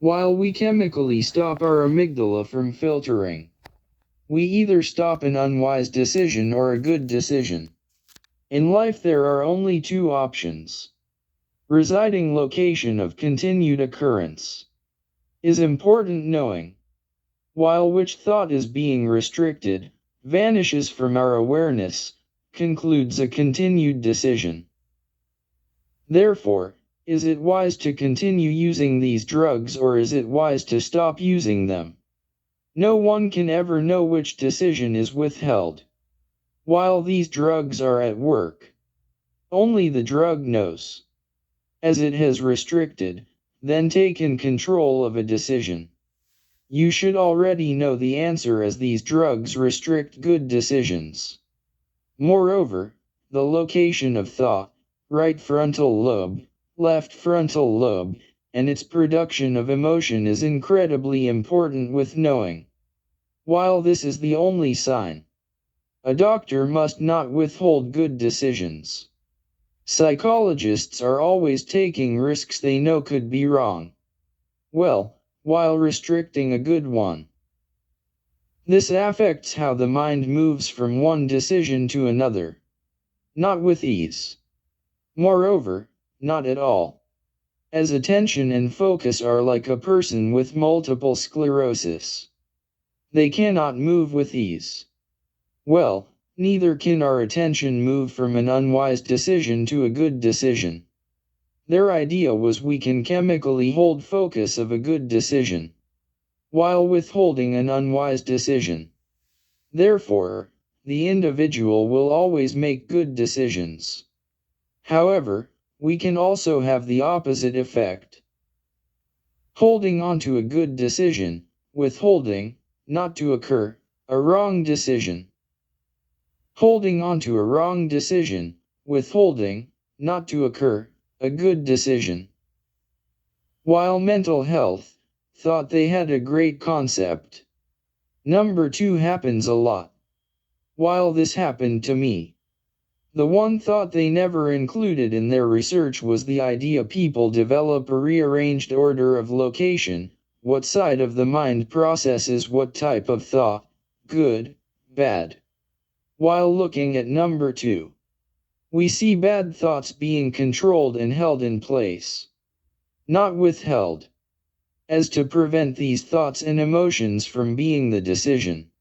While we chemically stop our amygdala from filtering, we either stop an unwise decision or a good decision. In life there are only two options. Residing location of continued occurrence is important knowing, while which thought is being restricted, vanishes from our awareness, concludes a continued decision. Therefore, is it wise to continue using these drugs or is it wise to stop using them? No one can ever know which decision is withheld while these drugs are at work. Only the drug knows. As it has restricted, then taken control of a decision. You should already know the answer as these drugs restrict good decisions. Moreover, the location of thought, right frontal lobe, left frontal lobe, and its production of emotion is incredibly important with knowing. While this is the only sign, a doctor must not withhold good decisions. Psychologists are always taking risks they know could be wrong. Well, while restricting a good one. This affects how the mind moves from one decision to another. Not with ease. Moreover, not at all. As attention and focus are like a person with multiple sclerosis. They cannot move with ease. Well, neither can our attention move from an unwise decision to a good decision. Their idea was we can chemically hold focus of a good decision, while withholding an unwise decision. Therefore, the individual will always make good decisions. However, we can also have the opposite effect. Holding on to a good decision, withholding, not to occur, a wrong decision. Holding on to a wrong decision, withholding, not to occur, a good decision. While mental health thought they had a great concept. Number 2 happens a lot. While this happened to me, the one thought they never included in their research was the idea people develop a rearranged order of location, what side of the mind processes what type of thought, good, bad. While looking at number 2, we see bad thoughts being controlled and held in place, not withheld, as to prevent these thoughts and emotions from being the decision.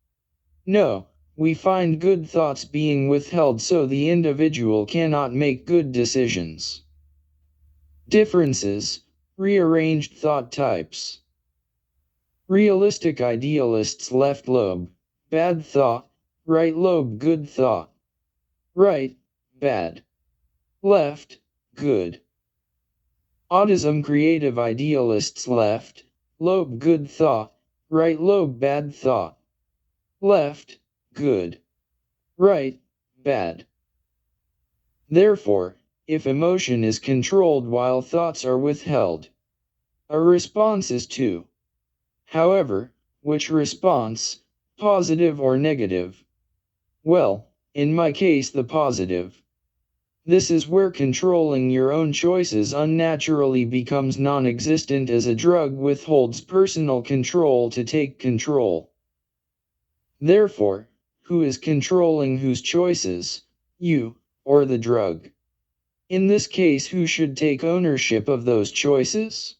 No, we find good thoughts being withheld so the individual cannot make good decisions. Differences, rearranged thought types. Realistic idealists left lobe, bad thought, right lobe good thought. Right, bad. Left, good. Autism creative idealists left lobe good thought, right lobe bad thought. Left, good. Right, bad. Therefore, if emotion is controlled while thoughts are withheld, a response is to. However, which response, positive or negative? Well, in my case the positive. This is where controlling your own choices unnaturally becomes non-existent as a drug withholds personal control to take control. Therefore, who is controlling whose choices, you, or the drug? In this case, who should take ownership of those choices?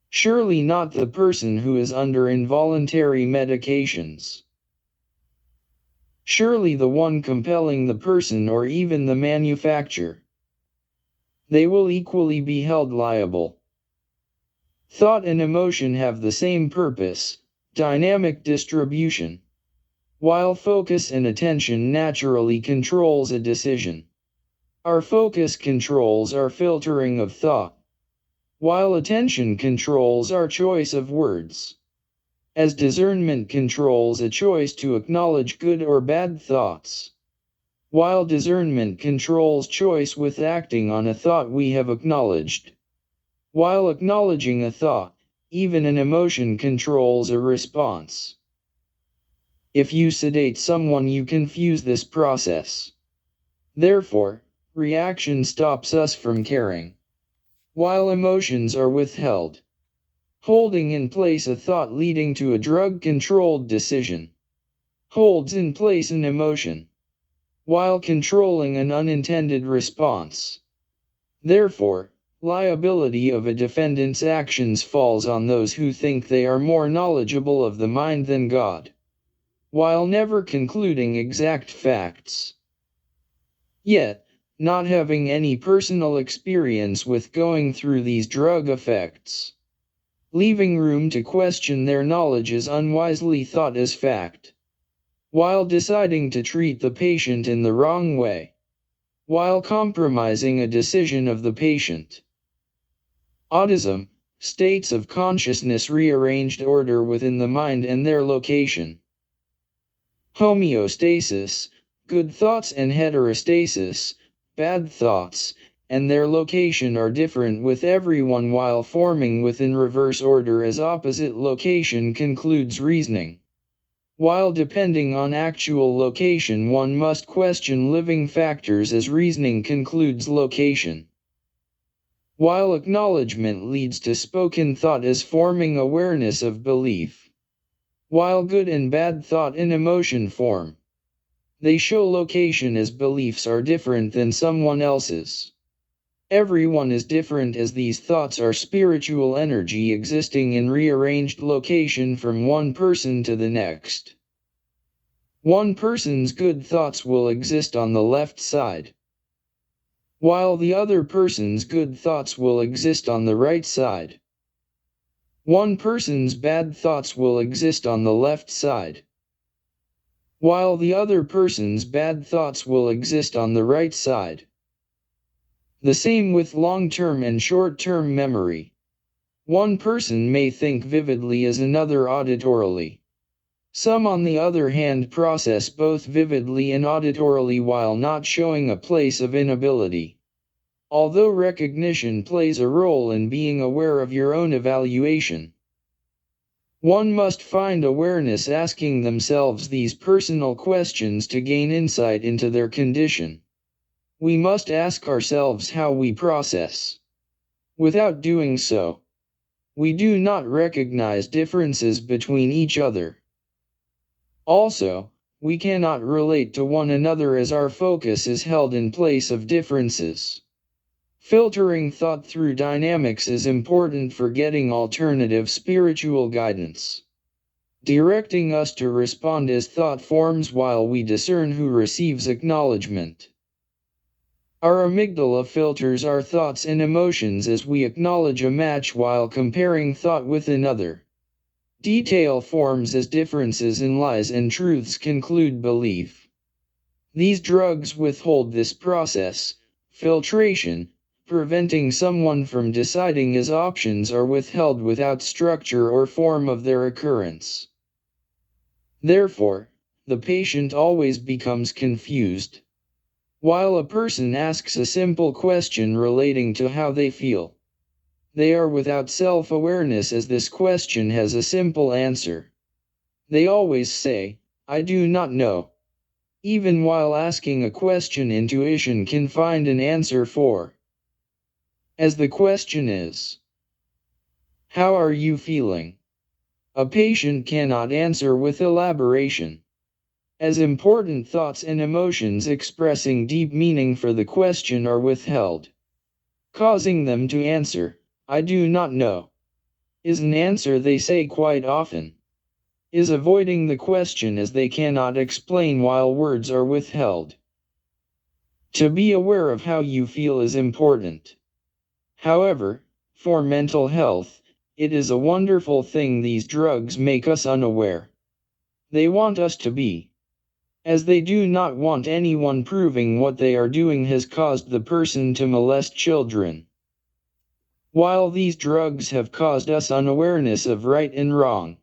Surely not the person who is under involuntary medications. Surely the one compelling the person or even the manufacturer. They will equally be held liable. Thought and emotion have the same purpose, dynamic distribution. While focus and attention naturally controls a decision, our focus controls our filtering of thought, while attention controls our choice of words. As discernment controls a choice to acknowledge good or bad thoughts, while discernment controls choice with acting on a thought we have acknowledged. While acknowledging a thought, even an emotion controls a response. If you sedate someone, you confuse this process. Therefore, reaction stops us from caring, while emotions are withheld. Holding in place a thought leading to a drug-controlled decision. Holds in place an emotion, while controlling an unintended response. Therefore, liability of a defendant's actions falls on those who think they are more knowledgeable of the mind than God, while never concluding exact facts. Yet, not having any personal experience with going through these drug effects, leaving room to question their knowledge is unwisely thought as fact, while deciding to treat the patient in the wrong way, while compromising a decision of the patient. Autism, states of consciousness rearranged order within the mind and their location. Homeostasis, good thoughts, and heterostasis, bad thoughts, and their location are different with everyone while forming within reverse order as opposite location concludes reasoning. While depending on actual location, one must question living factors as reasoning concludes location. While acknowledgement leads to spoken thought as forming awareness of belief. While good and bad thought in emotion form, they show location as beliefs are different than someone else's. Everyone is different as these thoughts are spiritual energy existing in rearranged location from one person to the next. One person's good thoughts will exist on the left side, while the other person's good thoughts will exist on the right side. One person's bad thoughts will exist on the left side, while the other person's bad thoughts will exist on the right side. The same with long-term and short-term memory. One person may think vividly as another auditorily. Some, on the other hand, process both vividly and auditorily while not showing a place of inability. Although recognition plays a role in being aware of your own evaluation, one must find awareness asking themselves these personal questions to gain insight into their condition. We must ask ourselves how we process. Without doing so, we do not recognize differences between each other. Also, we cannot relate to one another as our focus is held in place of differences. Filtering thought through dynamics is important for getting alternative spiritual guidance, directing us to respond as thought forms while we discern who receives acknowledgement. Our amygdala filters our thoughts and emotions as we acknowledge a match while comparing thought with another. Detail forms as differences in lies and truths conclude belief. These drugs withhold this process, filtration, preventing someone from deciding as options are withheld without structure or form of their occurrence. Therefore, the patient always becomes confused. While a person asks a simple question relating to how they feel, they are without self-awareness as this question has a simple answer. They always say, "I do not know." Even while asking a question, intuition can find an answer for. As the question is, "How are you feeling?" a patient cannot answer with elaboration, as important thoughts and emotions expressing deep meaning for the question are withheld. Causing them to answer, "I do not know," is an answer they say quite often, is avoiding the question as they cannot explain while words are withheld. To be aware of how you feel is important. However, for mental health, it is a wonderful thing these drugs make us unaware. They want us to be, as they do not want anyone proving what they are doing has caused the person to molest children. While these drugs have caused us unawareness of right and wrong,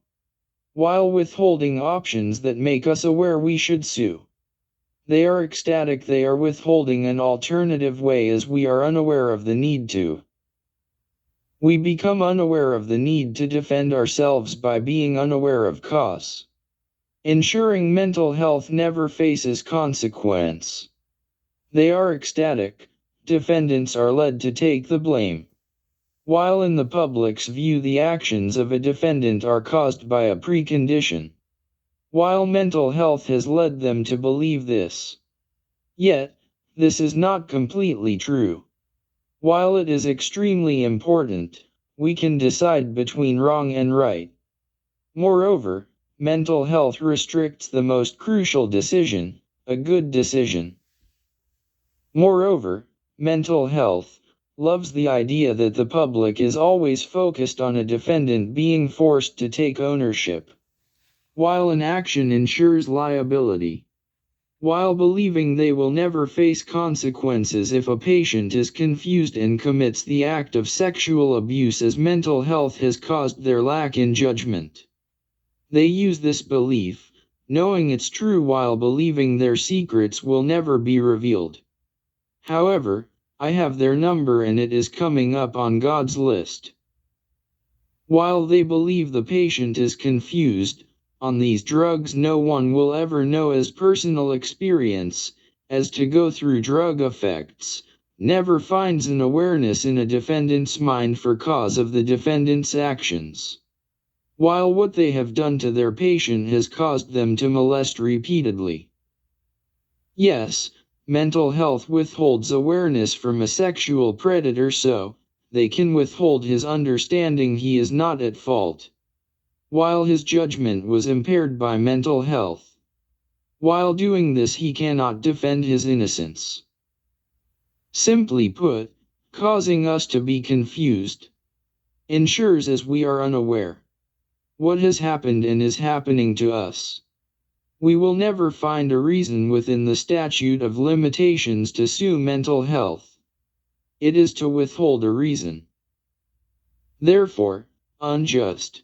while withholding options that make us aware we should sue, they are ecstatic they are withholding an alternative way as we are unaware of the need to. We become unaware of the need to defend ourselves by being unaware of cause. Ensuring mental health never faces consequence. They are ecstatic, defendants are led to take the blame. while in the public's view the actions of a defendant are caused by a precondition, while mental health has led them to believe this. Yet, this is not completely true. While it is extremely important, we can decide between wrong and right. Moreover, mental health restricts the most crucial decision, a good decision. Moreover, mental health loves the idea that the public is always focused on a defendant being forced to take ownership, while an action ensures liability. While believing they will never face consequences if a patient is confused and commits the act of sexual abuse as mental health has caused their lack in judgment. They use this belief, knowing it's true while believing their secrets will never be revealed. However, I have their number and it is coming up on God's list. While they believe the patient is confused, on these drugs no one will ever know as personal experience, as to go through drug effects, never finds an awareness in a defendant's mind for cause of the defendant's actions. While what they have done to their patient has caused them to molest repeatedly. Yes, mental health withholds awareness from a sexual predator so they can withhold his understanding he is not at fault. While his judgment was impaired by mental health. While doing this he cannot defend his innocence. Simply put, causing us to be confused ensures as we are unaware what has happened and is happening to us. We will never find a reason within the statute of limitations to sue mental health. It is to withhold a reason. Therefore, unjust.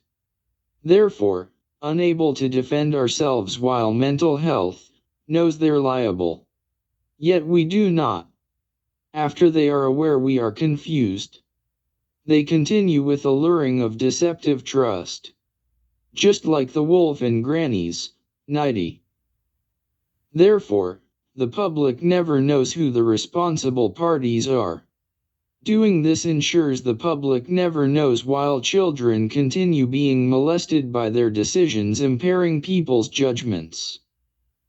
Therefore, unable to defend ourselves while mental health knows they're liable. Yet we do not. After they are aware we are confused, they continue with alluring of deceptive trust. Just like the wolf in Granny's nightie. Therefore, the public never knows who the responsible parties are. Doing this ensures the public never knows while children continue being molested by their decisions impairing people's judgments.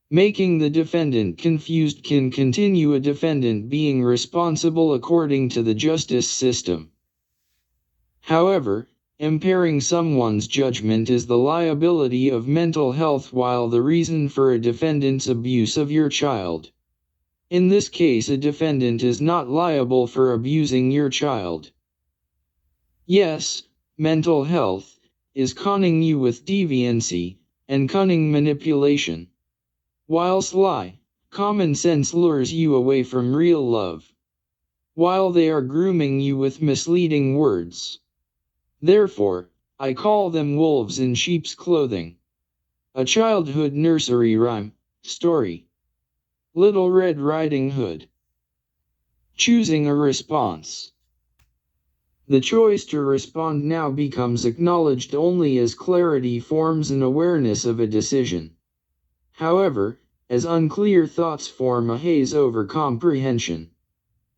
Making the defendant confused can continue a defendant being responsible according to the justice system. However, impairing someone's judgment is the liability of mental health while the reason for a defendant's abuse of your child. In this case a defendant is not liable for abusing your child. Yes, mental health is conning you with deviancy and cunning manipulation. While sly, common sense lures you away from real love. While they are grooming you with misleading words. Therefore, I call them wolves in sheep's clothing. A childhood nursery rhyme, story. Little Red Riding Hood. Choosing a response. The choice to respond now becomes acknowledged only as clarity forms an awareness of a decision. However, as unclear thoughts form a haze over comprehension,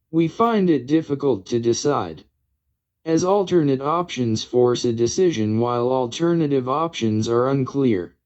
we find it difficult to decide. As alternate options force a decision while alternative options are unclear.